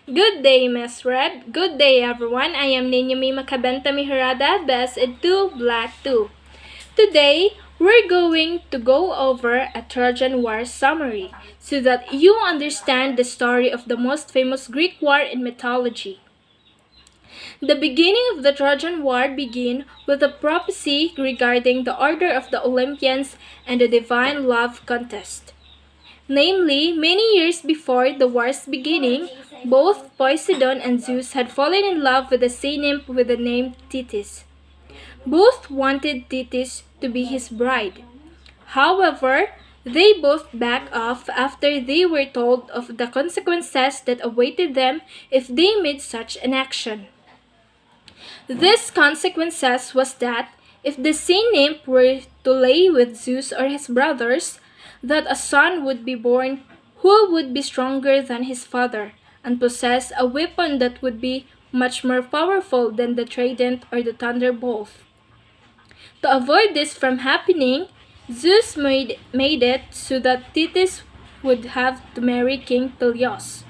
Good day, Miss Red. Good day, everyone. I am Ninyami Makabenta Mihurada, best in 2, Black 2. Today, we're going to go over a Trojan War summary so that you understand the story of the most famous Greek war in mythology. The beginning of the Trojan War began with a prophecy regarding the order of the Olympians and the divine love contest. Namely, many years before the war's beginning, both Poseidon and Zeus had fallen in love with a sea nymph with the name Thetis. Both wanted Thetis to be his bride. However, they both backed off after they were told of the consequences that awaited them if they made such an action. These consequences was that if the sea nymph were to lay with Zeus or his brothers, that a son would be born who would be stronger than his father and possess a weapon that would be much more powerful than the trident or the thunderbolt. To avoid this from happening, Zeus made it so that Thetis would have to marry King Peleus.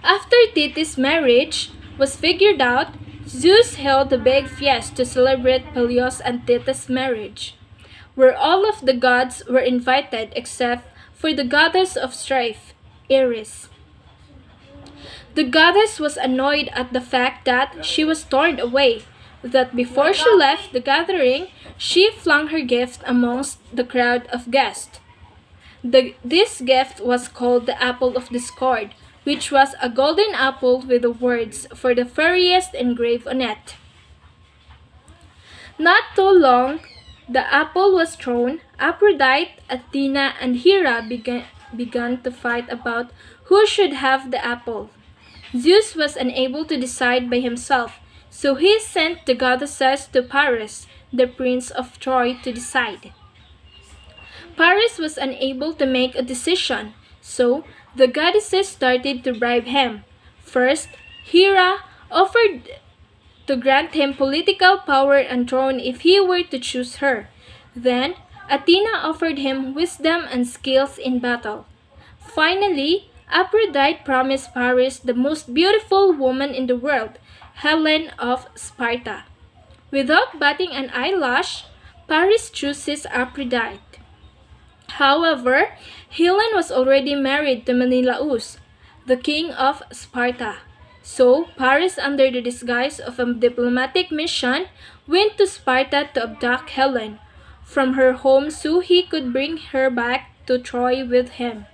After Thetis' marriage was figured out, Zeus held a big feast to celebrate Peleus and Thetis' marriage, where all of the gods were invited except for the goddess of strife, Ares. The goddess was annoyed at the fact that she was torn away, that before she left the gathering, she flung her gift amongst the crowd of guests. This gift was called the Apple of Discord, which was a golden apple with the words "for the furriest" engraved on it. Not too long, the apple was thrown. Aphrodite, Athena, and Hera began to fight about who should have the apple. Zeus was unable to decide by himself, so he sent the goddesses to Paris, the prince of Troy, to decide. Paris was unable to make a decision, so the goddesses started to bribe him. First, Hera offered to grant him political power and throne if he were to choose her. Then, Athena offered him wisdom and skills in battle. Finally, Aphrodite promised Paris the most beautiful woman in the world, Helen of Sparta. Without batting an eyelash, Paris chooses Aphrodite. However, Helen was already married to Menelaus, the king of Sparta. So, Paris, under the disguise of a diplomatic mission, went to Sparta to abduct Helen from her home so he could bring her back to Troy with him.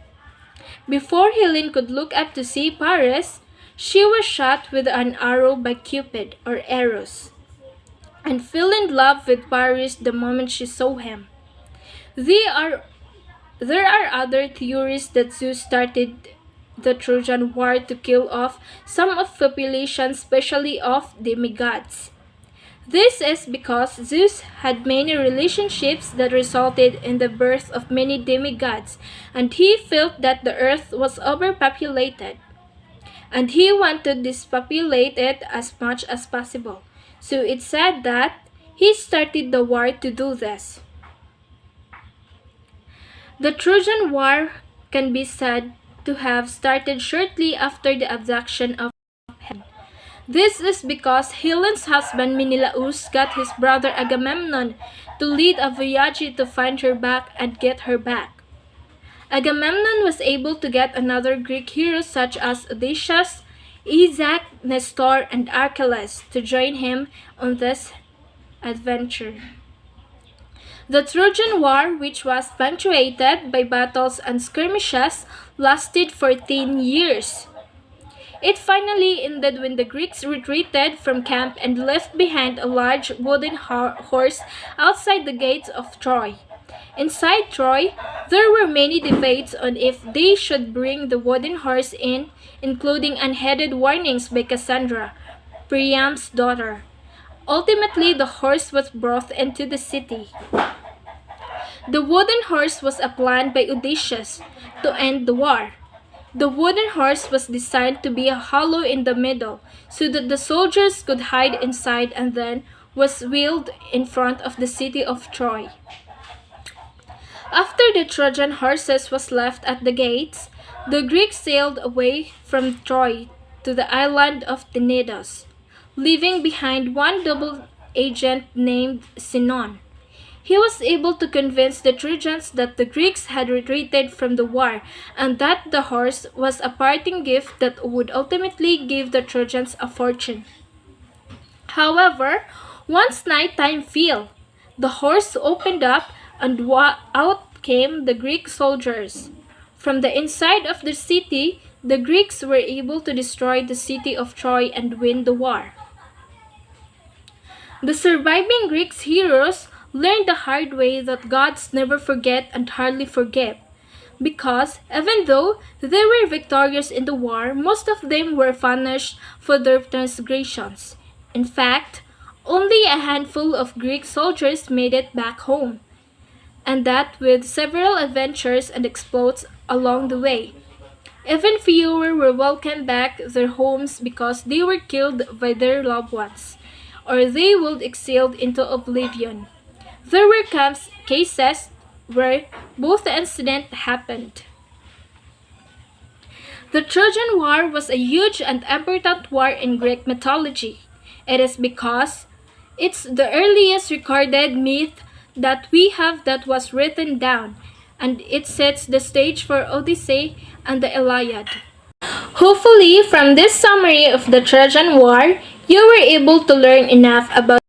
Before Helen could look up to see Paris, she was shot with an arrow by Cupid, or Eros, and fell in love with Paris the moment she saw him. There are other theories that Zeus started the Trojan War to kill off some of the population, especially of demigods. This is because Zeus had many relationships that resulted in the birth of many demigods, and he felt that the earth was overpopulated, and he wanted to depopulate it as much as possible. So it's said that he started the war to do this. The Trojan War can be said to have started shortly after the abduction of Helen. This is because Helen's husband Menelaus got his brother Agamemnon to lead a voyage to find her back and get her back. Agamemnon was able to get another Greek heroes such as Odysseus, Isaac, Nestor, and Achilles to join him on this adventure. The Trojan War, which was punctuated by battles and skirmishes, lasted 14 years. It finally ended when the Greeks retreated from camp and left behind a large wooden horse outside the gates of Troy. Inside Troy, there were many debates on if they should bring the wooden horse in, including unheeded warnings by Cassandra, Priam's daughter. Ultimately, the horse was brought into the city. The wooden horse was a plan by Odysseus to end the war. The wooden horse was designed to be hollow in the middle so that the soldiers could hide inside, and then was wheeled in front of the city of Troy. After the Trojan horses was left at the gates, The Greeks sailed away from Troy to the island of Tenedos, leaving behind one double agent named Sinon. He was able to convince the Trojans that the Greeks had retreated from the war and that the horse was a parting gift that would ultimately give the Trojans a fortune. However, once nighttime fell, the horse opened up and out came the Greek soldiers. From the inside of the city, the Greeks were able to destroy the city of Troy and win the war. The surviving Greeks heroes learned the hard way that gods never forget and hardly forgive, because even though they were victorious in the war, most of them were punished for their transgressions. In fact, only a handful of Greek soldiers made it back home, and that with several adventures and exploits along the way. Even fewer were welcomed back their homes because they were killed by their loved ones, or they would exiled into oblivion. There were cases where both incidents happened. The Trojan War was a huge and important war in Greek mythology. It is because it's the earliest recorded myth that we have that was written down, and it sets the stage for Odyssey and the Iliad. Hopefully, from this summary of the Trojan War, you were able to learn enough about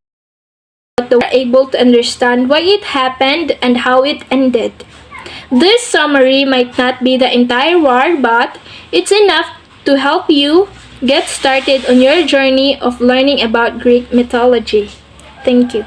the war, able to understand why it happened and how it ended. This summary might not be the entire war, but it's enough to help you get started on your journey of learning about Greek mythology. Thank you.